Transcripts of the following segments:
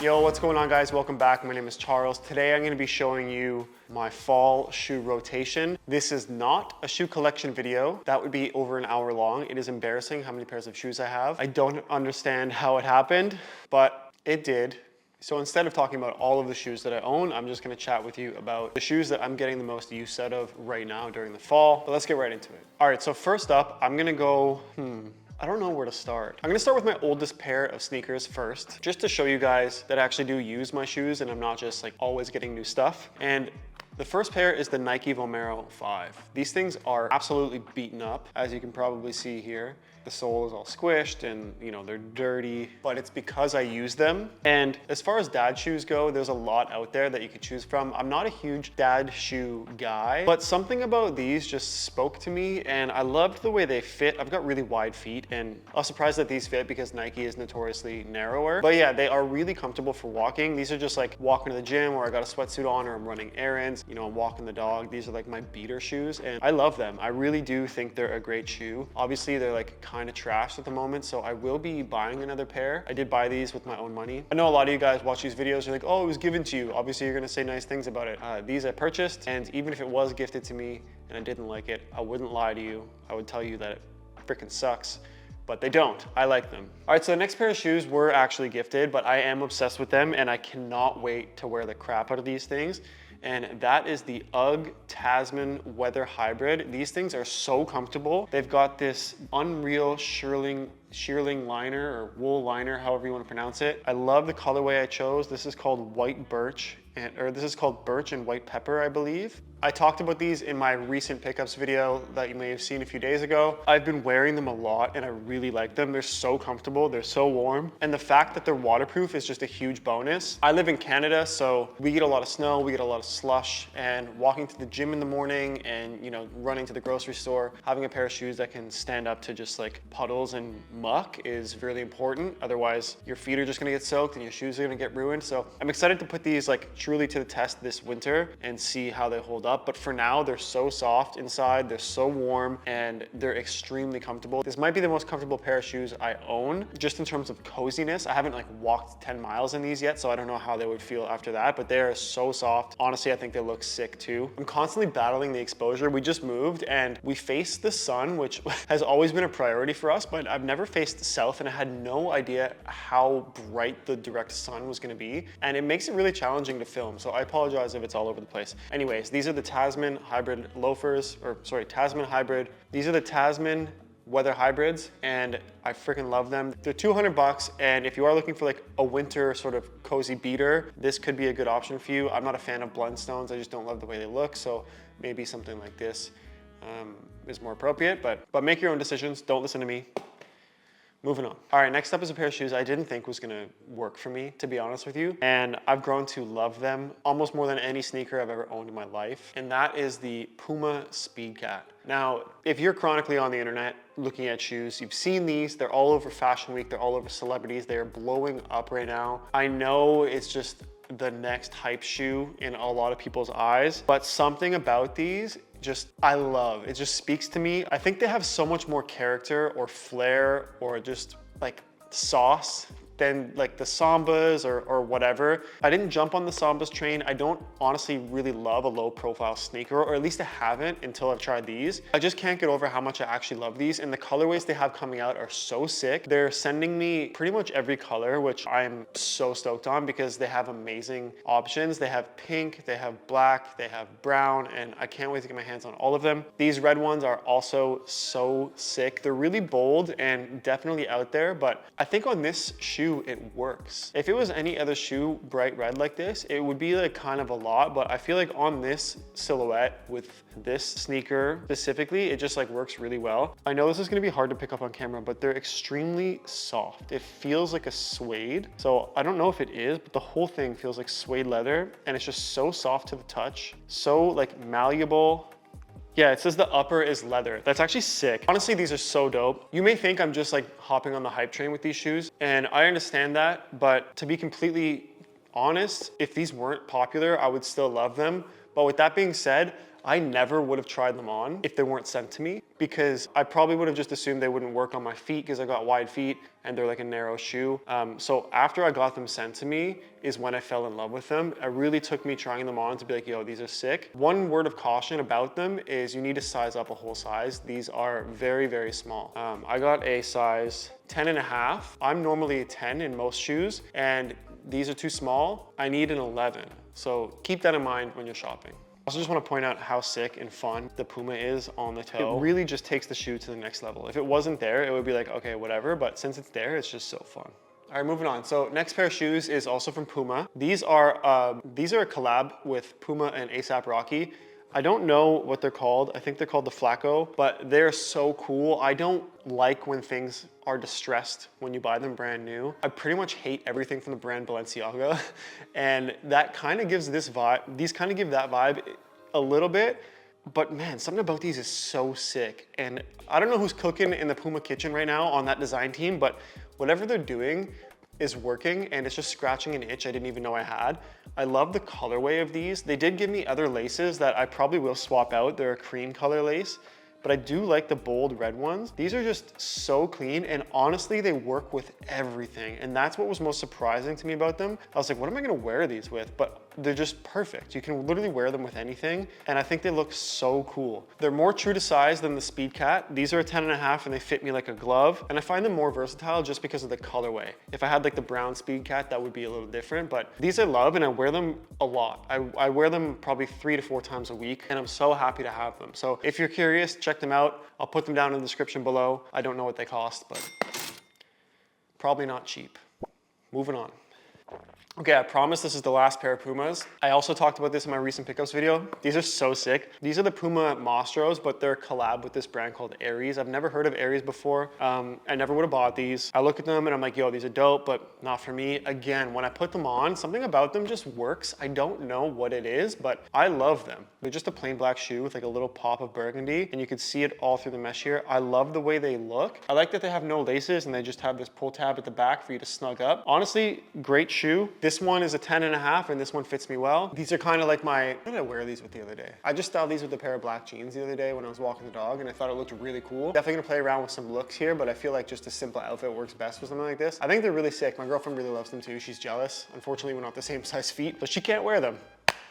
Yo, what's going on guys? Welcome back. My name is Charles. Today I'm going to be showing you my fall shoe rotation. This is not a shoe collection video. That would be over an hour long. It is embarrassing how many pairs of shoes I have. I don't understand how it happened, but it did. So instead of talking about all of the shoes that I own, I'm just going to chat with you about the shoes that I'm getting the most use out of right now during the fall. But let's get right into it. All right, so first up, I'm going to go, I don't know where to start. I'm gonna start with my oldest pair of sneakers first, just to show you guys that I actually do use my shoes and I'm not just like always getting new stuff. And the first pair is the Nike Vomero 5. These things are absolutely beaten up, as you can probably see here. The sole is all squished and they're dirty, but it's because I use them. And as far as dad shoes go, there's a lot out there that you could choose from. I'm not a huge dad shoe guy, but something about these just spoke to me and I loved the way they fit. I've got really wide feet and I was surprised that these fit because Nike is notoriously narrower. But yeah, they are really comfortable for walking. These are just like walking to the gym or I got a sweatsuit on or I'm running errands, I'm walking the dog. These are like my beater shoes and I love them. I really do think they're a great shoe. Obviously they're like kind of trashed at the moment, so I will be buying another pair. I did buy these with my own money. I know a lot of you guys watch these videos, you're like, oh, it was given to you. Obviously you're gonna say nice things about it. These I purchased, and even if it was gifted to me and I didn't like it, I wouldn't lie to you. I would tell you that it freaking sucks. But they don't. I like them. All right, so the next pair of shoes were actually gifted, but I am obsessed with them and I cannot wait to wear the crap out of these things. And that is the Ugg Tasmin Hybrid. These things are so comfortable. They've got this unreal shearling liner or wool liner, however you want to pronounce it. I love the colorway I chose. This is called white birch, or this is called birch and white pepper, I believe. I talked about these in my recent pickups video that you may have seen a few days ago. I've been wearing them a lot and I really like them. They're so comfortable, they're so warm. And the fact that they're waterproof is just a huge bonus. I live in Canada, so we get a lot of snow, we get a lot of slush, and walking to the gym in the morning and running to the grocery store, having a pair of shoes that can stand up to just like puddles and muck is really important. Otherwise, your feet are just gonna get soaked and your shoes are gonna get ruined. So I'm excited to put these like truly to the test this winter and see how they hold up. But for now, they're so soft inside, they're so warm, and they're extremely comfortable. This might be the most comfortable pair of shoes I own, just in terms of coziness. I haven't like walked 10 miles in these yet, so I don't know how they would feel after that, but they are so soft. Honestly, I think they look sick too. I'm constantly battling the exposure. We just moved and we face the sun, which has always been a priority for us, but I've never faced south and I had no idea how bright the direct sun was gonna be. And it makes it really challenging to film. So I apologize if it's all over the place. Anyways, these are the Tasmin Hybrid loafers, Tasmin Hybrid. These are the Tasmin Weather Hybrids and I freaking love them. They're 200 bucks, and if you are looking for like a winter sort of cozy beater, this could be a good option for you. I'm not a fan of Blundstones. I just don't love the way they look. So maybe something like this is more appropriate, but make your own decisions. Don't listen to me. Moving on. All right, next up is a pair of shoes I didn't think was gonna work for me, to be honest with you. And I've grown to love them almost more than any sneaker I've ever owned in my life. And that is the Puma Speed Cat. Now, if you're chronically on the internet looking at shoes, you've seen these, they're all over Fashion Week, they're all over celebrities, they're blowing up right now. I know it's just the next hype shoe in a lot of people's eyes, but something about these I love. It just speaks to me. I think they have so much more character or flair or just like sauce than like the Sambas or whatever. I didn't jump on the Sambas train. I don't honestly really love a low profile sneaker, or at least I haven't until I've tried these. I just can't get over how much I actually love these, and the colorways they have coming out are so sick. They're sending me pretty much every color, which I'm so stoked on because they have amazing options. They have pink, they have black, they have brown, and I can't wait to get my hands on all of them. These red ones are also so sick. They're really bold and definitely out there, but I think on this shoe, it works. If it was any other shoe bright red like this, it would be like kind of a lot, but I feel like on this silhouette with this sneaker specifically, it just like works really well. I know this is gonna be hard to pick up on camera, but they're extremely soft. It feels like a suede. So I don't know if it is, but the whole thing feels like suede leather and it's just so soft to the touch, so like malleable. Yeah, it says the upper is leather. That's actually sick. Honestly, these are so dope. You may think I'm just like hopping on the hype train with these shoes, and I understand that, but to be completely honest, if these weren't popular, I would still love them. But with that being said, I never would have tried them on if they weren't sent to me, because I probably would have just assumed they wouldn't work on my feet because I got wide feet and they're like a narrow shoe. So after I got them sent to me is when I fell in love with them. It really took me trying them on to be like, yo, these are sick. One word of caution about them is you need to size up a whole size. These are very, very small. I got a size 10.5. I'm normally a 10 in most shoes, and these are too small. I need an 11. So keep that in mind when you're shopping. I also just want to point out how sick and fun the Puma is on the toe. It really just takes the shoe to the next level. If it wasn't there, it would be like, okay, whatever. But since it's there, it's just so fun. All right, moving on. So next pair of shoes is also from Puma. These are a collab with Puma and A$AP Rocky. I don't know what they're called. I think they're called the Flacco, but they're so cool. I don't like when things are distressed when you buy them brand new. I pretty much hate everything from the brand Balenciaga, and that kind of gives this vibe. These kind of give that vibe a little bit, but man, something about these is so sick. And I don't know who's cooking in the Puma kitchen right now on that design team, but whatever they're doing is working, and it's just scratching an itch I didn't even know I had. I love the colorway of these. They did give me other laces that I probably will swap out. They're a cream color lace, but I do like the bold red ones. These are just so clean, and honestly, they work with everything. And that's what was most surprising to me about them. I was like, what am I gonna wear these with? But they're just perfect. You can literally wear them with anything, and I think they look so cool. They're more true to size than the Speed Cat. These are a 10.5, and they fit me like a glove, and I find them more versatile just because of the colorway. If I had like the brown Speed Cat, that would be a little different, but these I love, and I wear them a lot. I wear them probably 3 to 4 times a week, and I'm so happy to have them. So if you're curious, check them out. I'll put them down in the description below. I don't know what they cost, but probably not cheap. Moving on. Okay, I promise this is the last pair of Pumas. I also talked about this in my recent pickups video. These are so sick. These are the Puma Mostros, but they're a collab with this brand called Aries. I've never heard of Aries before. I never would have bought these. I look at them and I'm like, yo, these are dope, but not for me. Again, when I put them on, something about them just works. I don't know what it is, but I love them. They're just a plain black shoe with like a little pop of burgundy, and you can see it all through the mesh here. I love the way they look. I like that they have no laces and they just have this pull tab at the back for you to snug up. Honestly, great shoe. This one is a 10.5, and this one fits me well. These are kind of like my, what did I wear these with the other day? I just styled these with a pair of black jeans the other day when I was walking the dog, and I thought it looked really cool. Definitely gonna play around with some looks here, but I feel like just a simple outfit works best for something like this. I think they're really sick. My girlfriend really loves them too. She's jealous. Unfortunately, we're not the same size feet, but she can't wear them.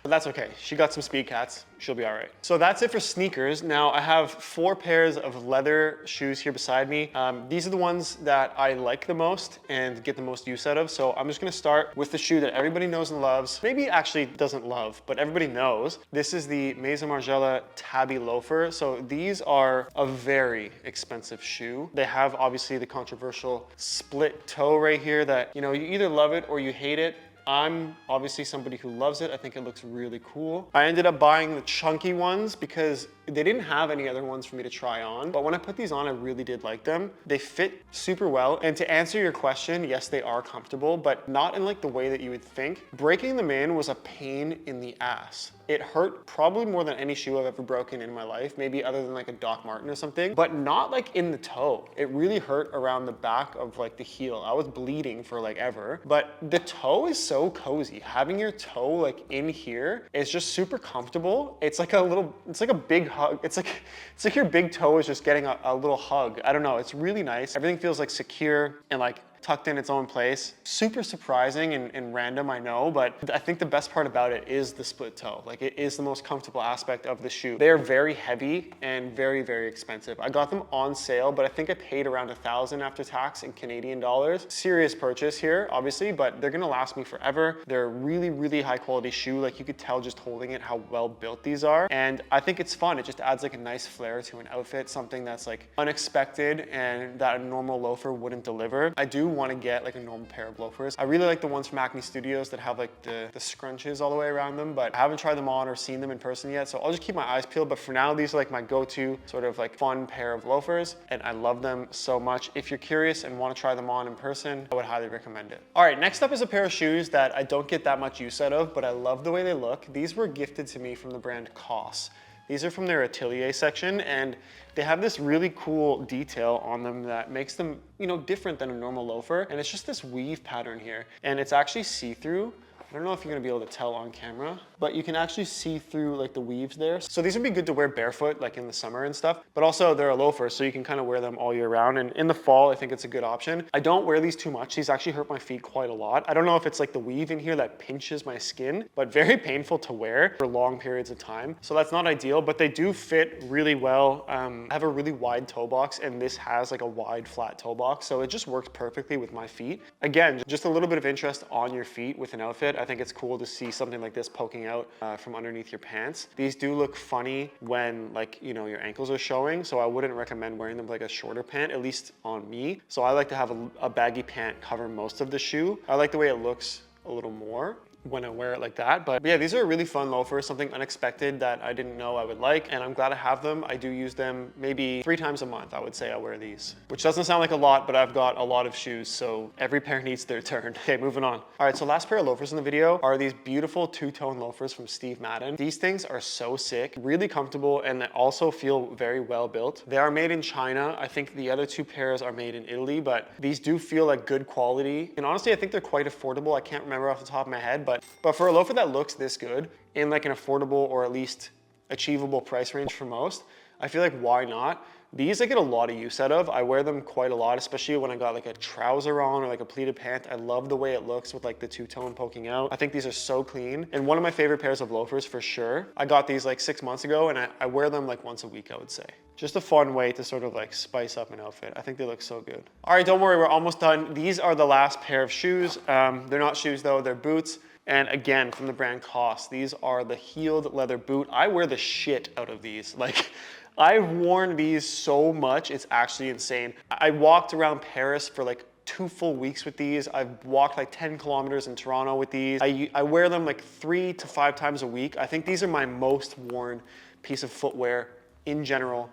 But that's okay. She got some Speedcats. She'll be all right. So that's it for sneakers. Now I have 4 pairs of leather shoes here beside me. These are the ones that I like the most and get the most use out of. So I'm just gonna start with the shoe that everybody knows and loves. Maybe actually doesn't love, but everybody knows. This is the Maison Margiela Tabby Loafer. So these are a very expensive shoe. They have obviously the controversial split toe right here that, you know, you either love it or you hate it. I'm obviously somebody who loves it. I think it looks really cool. I ended up buying the chunky ones because they didn't have any other ones for me to try on. But when I put these on, I really did like them. They fit super well. And to answer your question, yes, they are comfortable, but not in like the way that you would think. Breaking them in was a pain in the ass. It hurt probably more than any shoe I've ever broken in my life, maybe other than like a Doc Marten or something, but not like in the toe. It really hurt around the back of like the heel. I was bleeding for like ever, but the toe is so cozy. Having your toe like in here is just super comfortable. It's like a big hug. It's like your big toe is just getting a little hug. I don't know, it's really nice. Everything feels like secure and like tucked in its own place. Super surprising and random, I know, but I think the best part about it is the split toe. Like, it is the most comfortable aspect of the shoe. They are very heavy and very, very expensive. I got them on sale, but I think I paid around $1,000 after tax in Canadian dollars. Serious purchase here, obviously, but they're gonna last me forever. They're a really, really high quality shoe. Like, you could tell just holding it how well built these are. And I think it's fun. It just adds like a nice flair to an outfit, something that's like unexpected and that a normal loafer wouldn't deliver. I do want to get like a normal pair of loafers. I really like the ones from Acne Studios that have like the scrunches all the way around them, but I haven't tried them on or seen them in person yet, so I'll just keep my eyes peeled. But for now, these are like my go-to sort of like fun pair of loafers, and I love them so much. If you're curious and want to try them on in person, I would highly recommend it. All right, next up is a pair of shoes that I don't get that much use out of, but I love the way they look. These were gifted to me from the brand COS. These are from their atelier section, and they have this really cool detail on them that makes them, you know, different than a normal loafer. And it's just this weave pattern here. And it's actually see-through, I don't know if you're gonna be able to tell on camera, but you can actually see through like the weaves there. So these would be good to wear barefoot, like in the summer and stuff, but also they're a loafer, so you can kind of wear them all year round. And in the fall, I think it's a good option. I don't wear these too much. These actually hurt my feet quite a lot. I don't know if it's like the weave in here that pinches my skin, but very painful to wear for long periods of time. So that's not ideal, but they do fit really well. I have a really wide toe box, and this has like a wide flat toe box, so it just works perfectly with my feet. Again, just a little bit of interest on your feet with an outfit. I think it's cool to see something like this poking out from underneath your pants. These do look funny when like, you know, your ankles are showing, so I wouldn't recommend wearing them like a shorter pant, at least on me. So I like to have a baggy pant cover most of the shoe. I like the way it looks a little more when I wear it like that. But yeah, these are really fun loafers, something unexpected that I didn't know I would like, and I'm glad I have them. I do use them maybe 3 times a month, I would say I wear these, which doesn't sound like a lot, but I've got a lot of shoes, so every pair needs their turn. Okay, moving on. All right, so last pair of loafers in the video are these beautiful two-tone loafers from Steve Madden. These things are so sick, really comfortable, and they also feel very well built. They are made in China. I think the other 2 pairs are made in Italy, but these do feel like good quality. And honestly, I think they're quite affordable. I can't remember off the top of my head, but for a loafer that looks this good in like an affordable or at least achievable price range for most, I feel like why not? These I get a lot of use out of. I wear them quite a lot, especially when I got like a trouser on or like a pleated pant. I love the way it looks with like the two-tone poking out. I think these are so clean, and one of my favorite pairs of loafers for sure. I got these like 6 months ago, and I wear them like once a week, I would say. Just a fun way to sort of like spice up an outfit. I think they look so good. All right, don't worry, we're almost done. These are the last pair of shoes. They're not shoes though, they're boots. And again, from the brand COS, these are the heeled leather boot. I wear the shit out of these. Like, I've worn these so much, it's actually insane. I walked around Paris for like 2 full weeks with these. I've walked like 10 kilometers in Toronto with these. I wear them like 3 to 5 times a week. I think these are my most worn piece of footwear in general,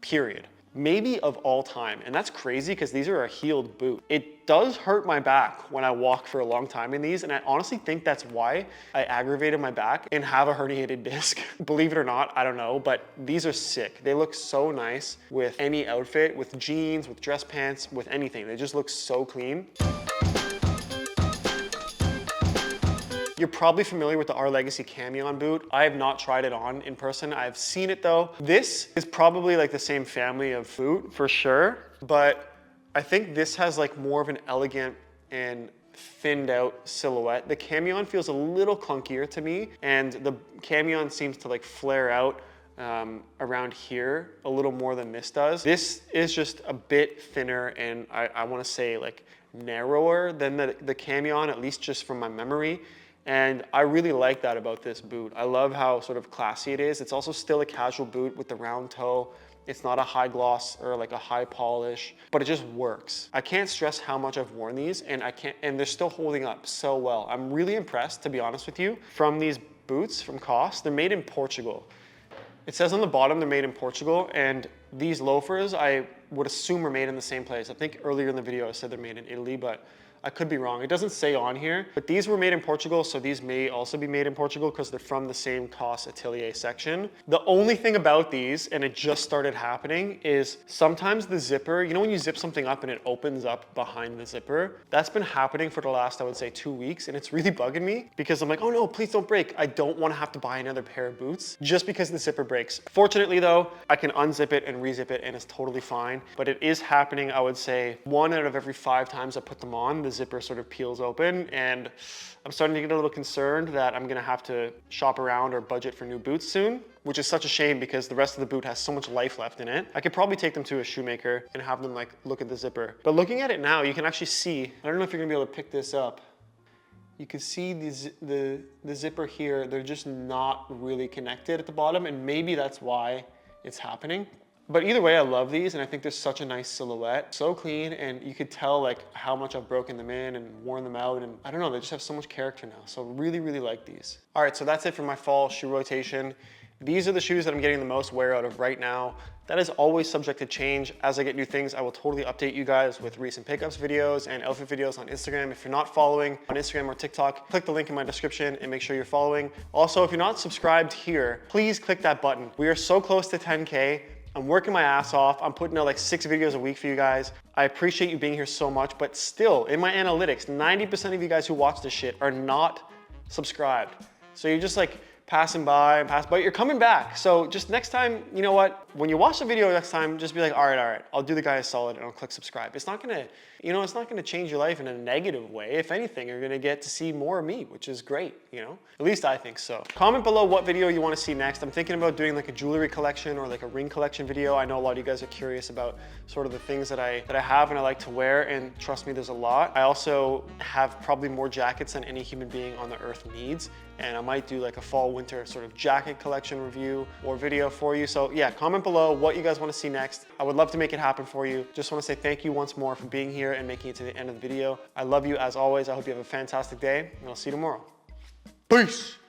period. Maybe of all time. And that's crazy because these are a heeled boot. It does hurt my back when I walk for a long time in these, and I honestly think that's why I aggravated my back and have a herniated disc. Believe it or not, I don't know, but these are sick. They look so nice with any outfit, with jeans, with dress pants, with anything. They just look so clean. You're probably familiar with the Our Legacy Camion boot. I have not tried it on in person. I've seen it though. This is probably like the same family of boot for sure, but I think this has like more of an elegant and thinned out silhouette. The Camion feels a little clunkier to me, and the Camion seems to like flare out around here a little more than this does. This is just a bit thinner, and I wanna say like narrower than the Camion, at least just from my memory. And I really like that about this boot. I love how sort of classy it is. It's also still a casual boot with the round toe. It's not a high gloss or like a high polish, but it just works. I can't stress how much I've worn these, and they're still holding up so well. I'm really impressed, to be honest with you, from these boots from COS. They're made in Portugal. It says on the bottom they're made in Portugal, and these loafers I would assume are made in the same place. I think earlier in the video I said they're made in Italy, but I could be wrong. It doesn't say on here, but these were made in Portugal, so these may also be made in Portugal because they're from the same COS Atelier section. The only thing about these, and it just started happening, is sometimes the zipper, you know when you zip something up and it opens up behind the zipper? That's been happening for the last, I would say, 2 weeks, and it's really bugging me because I'm like, oh no, please don't break. I don't want to have to buy another pair of boots just because the zipper breaks. Fortunately though, I can unzip it and rezip it and it's totally fine, but it is happening, I would say, 1 out of every 5 times I put them on, the zipper sort of peels open, and I'm starting to get a little concerned that I'm gonna have to shop around or budget for new boots soon, which is such a shame because the rest of the boot has so much life left in it. I could probably take them to a shoemaker and have them like look at the zipper. But looking at it now, you can actually see, I don't know if you're gonna be able to pick this up. You can see the zipper here, they're just not really connected at the bottom, and maybe that's why it's happening. But either way, I love these, and I think they're such a nice silhouette. So clean, and you could tell like how much I've broken them in and worn them out, and I don't know, they just have so much character now. So really, really like these. All right, so that's it for my fall shoe rotation. These are the shoes that I'm getting the most wear out of right now. That is always subject to change. As I get new things, I will totally update you guys with recent pickups videos and outfit videos on Instagram. If you're not following on Instagram or TikTok, click the link in my description and make sure you're following. Also, if you're not subscribed here, please click that button. We are so close to 10K. I'm working my ass off. I'm putting out like 6 videos a week for you guys. I appreciate you being here so much, but still, in my analytics, 90% of you guys who watch this shit are not subscribed. So you're just like passing by, but you're coming back. So just next time, you know what? When you watch the video next time, just be like, all right, I'll do the guy a solid and I'll click subscribe. It's not gonna, it's not gonna change your life in a negative way. If anything, you're gonna get to see more of me, which is great, At least I think so. Comment below what video you wanna see next. I'm thinking about doing like a jewelry collection or like a ring collection video. I know a lot of you guys are curious about sort of the things that I have and I like to wear, and trust me, there's a lot. I also have probably more jackets than any human being on the earth needs. And I might do like a fall winter sort of jacket collection review or video for you. So yeah, comment below what you guys want to see next. I would love to make it happen for you. Just want to say thank you once more for being here and making it to the end of the video. I love you as always. I hope you have a fantastic day, and I'll see you tomorrow. Peace.